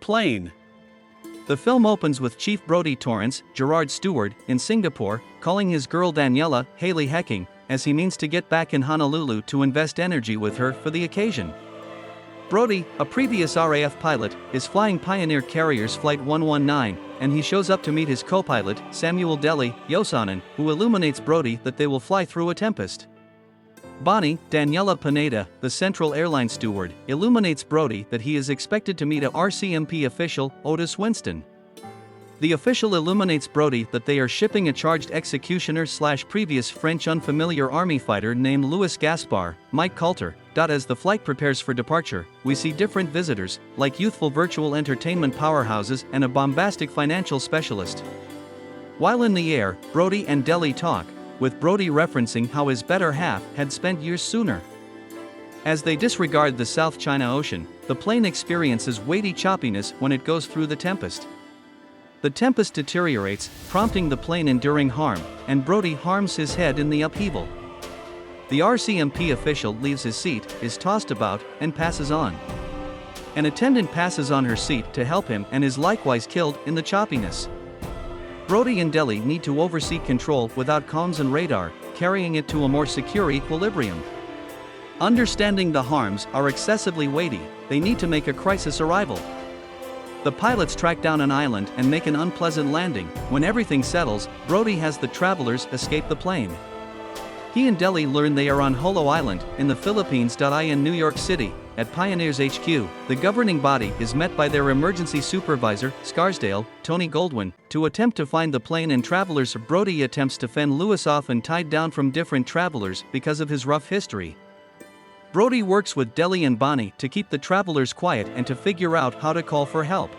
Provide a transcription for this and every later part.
Plane. The film opens with Chief Brodie Torrance, Gerard's steward, in Singapore, calling his girl Daniella, Hayley hecking, as he means to get back in Honolulu to invest energy with her for the occasion. Brodie, a previous RAF pilot, is flying Pioneer Carrier's Flight 119, and he shows up to meet his co-pilot, Samuel Deli, Yosonen, who illuminates Brodie that they will fly through a tempest. Bonnie, Daniella Pineda, the Central Airline steward, illuminates Brodie that he is expected to meet a RCMP official, Otis Winston. The official illuminates Brodie that they are shipping a charged executioner/previous French unfamiliar army fighter named Louis Gaspar, Mike Colter. As the flight prepares for departure, we see different visitors, like youthful virtual entertainment powerhouses and a bombastic financial specialist. While in the air, Brodie and Deli talk, with Brodie referencing how his better half had spent years sooner. As they disregard the South China Ocean, the plane experiences weighty choppiness when it goes through the tempest. The tempest deteriorates, prompting the plane enduring harm, and Brodie harms his head in the upheaval. The RCMP official leaves his seat, is tossed about, and passes on. An attendant passes on her seat to help him and is likewise killed in the choppiness. Brodie and Deli need to oversee control without comms and radar, carrying it to a more secure equilibrium. Understanding the harms are excessively weighty, they need to make a crisis arrival. The pilots track down an island and make an unpleasant landing. When everything settles, Brodie has the travelers escape the plane. He and Deli learn they are on Holo Island, in the Philippines. In New York City, at Pioneer's HQ, the governing body is met by their emergency supervisor, Scarsdale, Tony Goldwyn, to attempt to find the plane and travelers. Brodie attempts to fend Louis off and tied down from different travelers because of his rough history. Brodie works with Deli and Bonnie to keep the travelers quiet and to figure out how to call for help.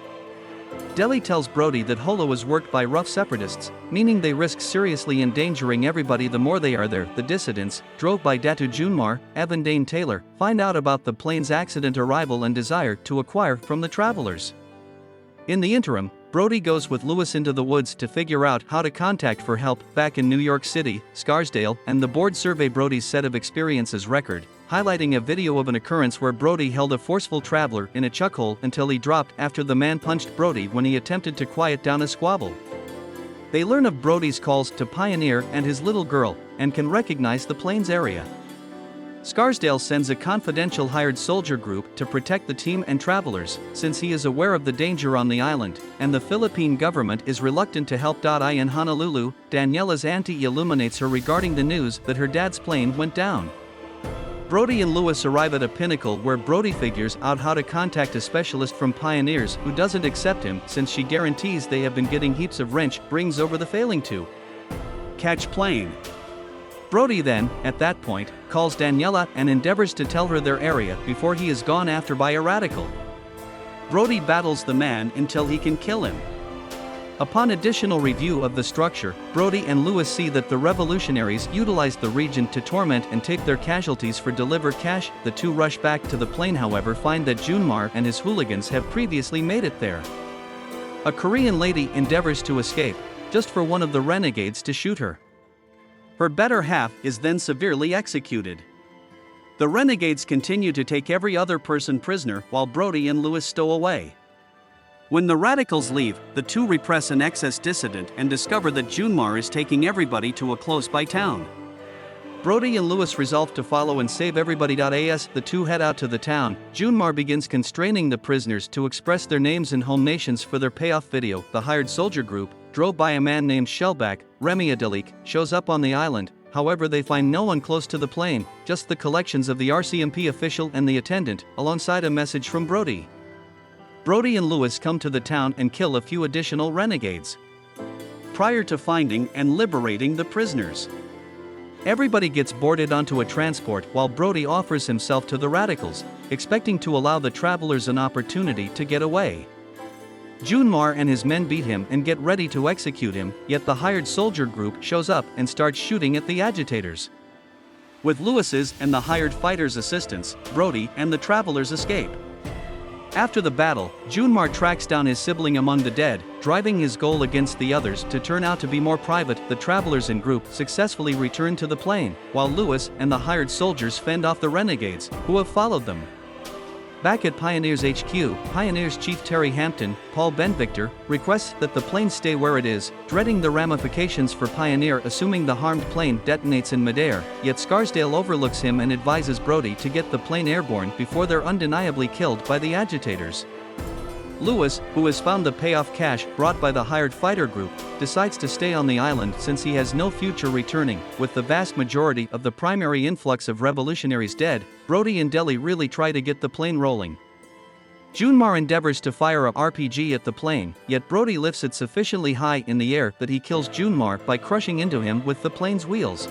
Deli tells Brodie that Holo is worked by rough separatists, meaning they risk seriously endangering everybody the more they are there. The dissidents, drove by Datu Junmar, Evan Dane Taylor, find out about the plane's accident arrival and desire to acquire from the travelers. In the interim, Brodie goes with Louis into the woods to figure out how to contact for help. Back in New York City, Scarsdale and the board survey Brodie's set of experiences record, highlighting a video of an occurrence where Brodie held a forceful traveler in a chuckhole until he dropped after the man punched Brodie when he attempted to quiet down a squabble. They learn of Brodie's calls to Pioneer and his little girl, and can recognize the plane's area. Scarsdale sends a confidential hired soldier group to protect the team and travelers, since he is aware of the danger on the island, and the Philippine government is reluctant to help. In Honolulu, Daniella's auntie illuminates her regarding the news that her dad's plane went down. Brodie and Louis arrive at a pinnacle where Brodie figures out how to contact a specialist from Pioneers who doesn't accept him since she guarantees they have been getting heaps of wrench brings over the failing to catch plane. Brodie then, at that point, calls Daniella and endeavors to tell her their area before he is gone after by a radical. Brodie battles the man until he can kill him. Upon additional review of the structure, Brodie and Louis see that the revolutionaries utilized the region to torment and take their casualties for delivered cash. The two rush back to the plane, however find that Junmar and his hooligans have previously made it there. A Korean lady endeavors to escape, just for one of the renegades to shoot her. Her better half is then severely executed. The renegades continue to take every other person prisoner while Brodie and Louis stow away. When the radicals leave, the two repress an excess dissident and discover that Junmar is taking everybody to a close-by town. Brodie and Louis resolve to follow and save everybody. As the two head out to the town, Junmar begins constraining the prisoners to express their names and home nations for their payoff video. The hired soldier group, drove by a man named Shellback, Remi Adeleke, shows up on the island. However, they find no one close to the plane, just the collections of the RCMP official and the attendant, alongside a message from Brodie. Brodie and Louis come to the town and kill a few additional renegades, prior to finding and liberating the prisoners. Everybody gets boarded onto a transport while Brodie offers himself to the radicals, expecting to allow the travelers an opportunity to get away. Junmar and his men beat him and get ready to execute him, yet the hired soldier group shows up and starts shooting at the agitators. With Louis's and the hired fighters' assistance, Brodie and the travelers escape. After the battle, Junmar tracks down his sibling among the dead, driving his goal against the others to turn out to be more private. The travelers and group successfully return to the plane, while Louis and the hired soldiers fend off the renegades, who have followed them. Back at Pioneers HQ, Pioneers Chief Terry Hampton, Paul Benvictor, requests that the plane stay where it is, dreading the ramifications for Pioneer assuming the harmed plane detonates in midair, yet Scarsdale overlooks him and advises Brodie to get the plane airborne before they're undeniably killed by the agitators. Lewis, who has found the payoff cash brought by the hired fighter group, decides to stay on the island since he has no future returning. With the vast majority of the primary influx of revolutionaries dead, Brodie and Delhi really try to get the plane rolling. Junmar endeavors to fire a RPG at the plane, yet Brodie lifts it sufficiently high in the air that he kills Junmar by crushing into him with the plane's wheels.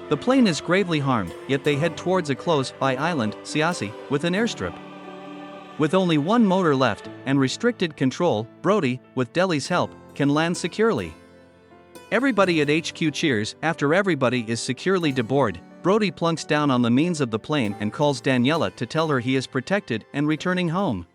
The plane is gravely harmed, yet they head towards a close-by island, Siasi, with an airstrip. With only one motor left, and restricted control, Brodie, with Delhi's help, can land securely. Everybody at HQ cheers. After everybody is securely deboard, Brodie plunks down on the means of the plane and calls Daniella to tell her he is protected and returning home.